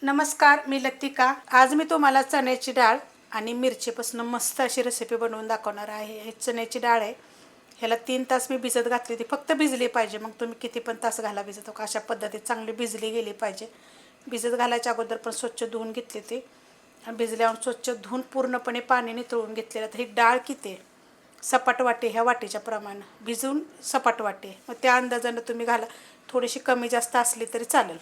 नमस्कार, मी लतिका. आज मी तुम्हाला चण्याची डाळ आणि मिरचीपासून मस्त अशी रेसिपी बनवून दाखवणार आहे. हे चण्याची डाळ आहे. ह्याला 3 तास मी भिजत घातली होती. फक्त भिजली पाहिजे, मग तुम्ही किती पण तास घाला भिजत. अशा पद्धतीत चांगली भिजली गेली पाहिजे. भिजत घालायच्या अगोदर पण स्वच्छ धुवून घेतली ती आणि भिजल्यावर स्वच्छ धुवून पूर्णपणे पाणी निथळून घेतलेलं. तर ही डाळ किती आहे, सपाट वाटी, ह्या वाटीच्या प्रमाणे भिजून सपाट वाटी, मग त्या अंदाजानं तुम्ही घाला. थोडीशी कमी जास्त असली तरी चालेल.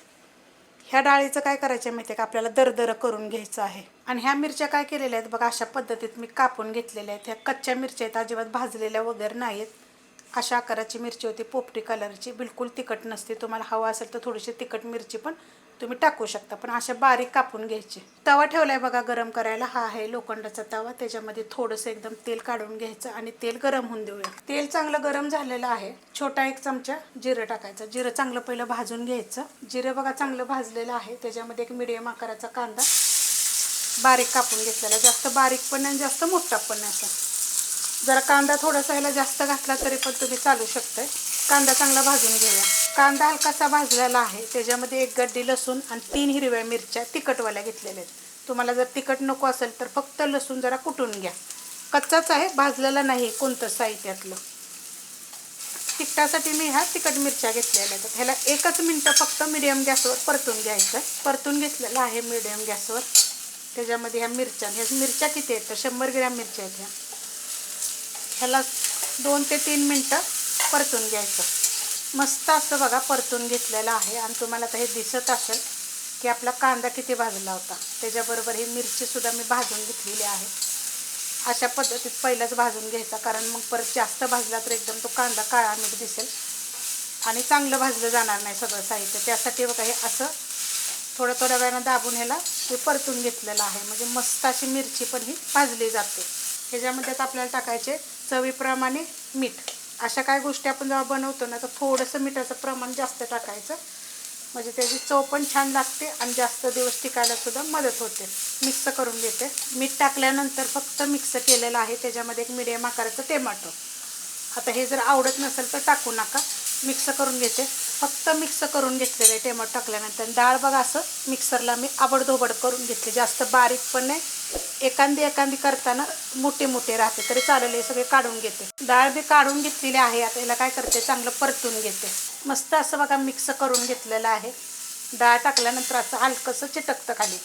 ह्या डाळीचं काय करायचं माहिती आहे का, आपल्याला दरदरं करून घ्यायचं आहे. आणि ह्या मिरच्या काय केलेल्या आहेत बघा, अशा पद्धतीत मी कापून घेतलेल्या आहेत. ह्या कच्च्या मिरच्या आहेत, अजिबात भाजलेल्या वगैरे नाहीत. अशा आकाराची मिरची होती, पोपटी कलरची, बिलकुल तिखट नसते. तुम्हाला हवा असेल तर थोडीशी तिखट मिरची पण तुम्ही टाकू शकता, पण अशा बारीक कापून घ्यायची. तवा ठेवलाय बघा गरम करायला. हा आहे लोखंडाचा तवा. त्याच्यामध्ये थोडंसं एकदम तेल काढून घ्यायचं आणि तेल गरम होऊन देऊया. तेल चांगलं गरम झालेलं आहे. छोटा 1 चमचा जिरं टाकायचं. जिरं चांगलं पहिलं भाजून घ्यायचं. जिरं बघा चांगलं भाजलेलं आहे. त्याच्यामध्ये 1 मिडियम आकाराचा कांदा बारीक कापून घेतलेला. जास्त बारीक पण नाही, जास्त मोठा पण नाही. असं जरा कांदा थोडासा ह्याला जास्त घातला तरी पण तुम्ही चालू शकताय. कांदा चांगला भाजून घेऊया. कांदा हलकासा भाजलेला आहे. त्याच्यामध्ये 1 गड्डी लसूण आणि 3 हिरव्या मिरच्या तिखटवाल्या घेतलेल्या आहेत. तुम्हाला जर तिखट नको असेल तर फक्त लसूण जरा कुटून घ्या. कच्चाच आहे, भाजलेला नाही कोणतं साहित्यातलं. तिखटासाठी मी ह्या तिखट मिरच्या घेतलेल्या आहेत. ह्याला 1च मिनटं फक्त मिडियम गॅसवर परतून घ्यायचं. परतून घेतलेलं आहे मिडियम गॅसवर. त्याच्यामध्ये ह्या मिरच्या किती आहेत तर 100 ग्रॅम मिरच्या आहेत. ह्याला 2 ते 3 मिनटं परतून घ्यायचं. मस्त असं बघा परतून घेतलेलं आहे. आणि तुम्हाला आता हे दिसत असेल की आपला कांदा किती भाजला होता. त्याच्याबरोबर ही मिरचीसुद्धा मी भाजून घेतलेली आहे. अशा पद्धतीत पहिलंच भाजून घ्यायचा, कारण मग परत जास्त भाजला तर एकदम तो कांदा काळा मीठ दिसेल आणि चांगलं भाजलं जाणार नाही सगळं साहित्य. त्यासाठी बघा हे असं थोड्या वेळानं दाबून ह्याला हे परतून घेतलेलं आहे. म्हणजे मस्त अशी मिरची पण ही भाजली जाते. ह्याच्यामध्ये आता आपल्याला टाकायचे चवीप्रमाणे मीठ. अशा काय गोष्टी आपण जेव्हा बनवतो ना तर थोडंसं मिठाचं प्रमाण जास्त टाकायचं, म्हणजे त्याची चव पण छान लागते आणि जास्त दिवस टिकायला सुद्धा मदत होते. मिक्स करून घेते. मीठ टाकल्यानंतर फक्त मिक्स केलेलं आहे. त्याच्यामध्ये 1 मिडियम आकाराचं टोमॅटो. आता हे जर आवडत नसेल तर टाकू नका. मिक्स करून घेते. फक्त मिक्स करून घेतलेलं आहे टोमॅटो टाकल्यानंतर. डाळ बघा असं मिक्सरला मी आबडधोबड करून घेतले. जास्त बारीक पण नाही, एखादी करताना मोठे राहते तरी चालेल. हे सगळे काढून घेते. डाळ बी काढून घेतलेली आहे. आता याला काय करते, चांगलं परतून घेते. मस्त असं बघा मिक्स करून घेतलेलं आहे. डाळ टाकल्यानंतर असं हलकंसं चिटकतं खाली.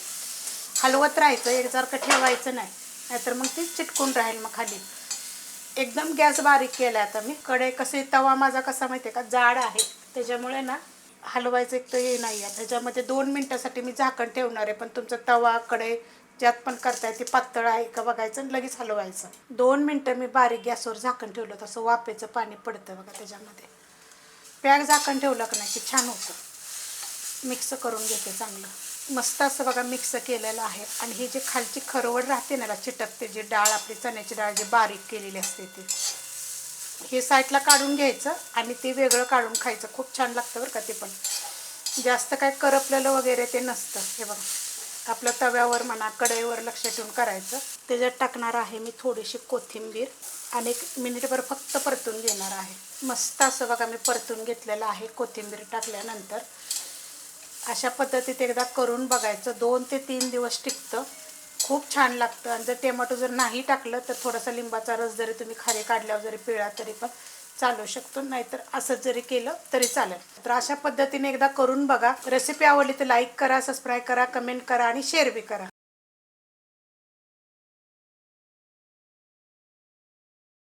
हलवत राहायचं, एकसारखं ठेवायचं नाही, नाहीतर मग ती चिटकून राहील मग खाली. एकदम गॅस बारीक केला. आता मी कढई कसे, तवा माझा कसा माहिती आहे का, जाड आहे. त्याच्यामुळे ना हलवायचं एक तर हे नाही आहे. त्याच्यामध्ये 2 मिनटासाठी मी झाकण ठेवणार आहे. पण तुमचा तवा कढई ज्यात पण करताय ते पातळ आहे का बघायचं आणि लगेच हलवायचं. 2 मिनटं मी बारीक गॅसवर झाकण ठेवलं. तसं वाफेचं पाणी पडतं बघा त्याच्यामध्ये. पॅक झाकण ठेवलं का नाही की छान होतं. मिक्स करून घेते चांगलं. मस्त असं बघा मिक्स केलेलं आहे. आणि ही जी खालची खरवड राहते ना, चिटकते, जी डाळ आपली चण्याची डाळ जी बारीक केलेली असते ती, हे साईडला काढून घ्यायचं आणि ते वेगळं काढून खायचं. खूप छान लागतं बरं का ते पण. जास्त काय करपलेलं वगैरे ते नसतं. हे बघा आपल्या तव्यावर म्हणा कढईवर लक्ष ठेवून करायचं. त्याच्यात टाकणार आहे मी थोडीशी कोथिंबीर आणि 1 मिनिटभर फक्त परतून घेणार आहे. मस्त असं बघा मी परतून घेतलेलं आहे. कोथिंबीर टाकल्यानंतर अशा पद्धतीत एकदा करून बघायचं. 2 ते 3 दिवस टिकतं. खूप छान लागतं. आणि जर टोमॅटो जर नाही टाकलं तर थोडासा लिंबाचा रस जरी तुम्ही खाली काढल्यावर जरी पिळा तरी पण चालू शकतो, नाहीतर असंच जरी केलं तरी चालेल. तर अशा पद्धतीने एकदा करून बघा. रेसिपी आवडली तर लाईक करा, सबस्क्राईब करा, कमेंट करा आणि शेअर बी करा.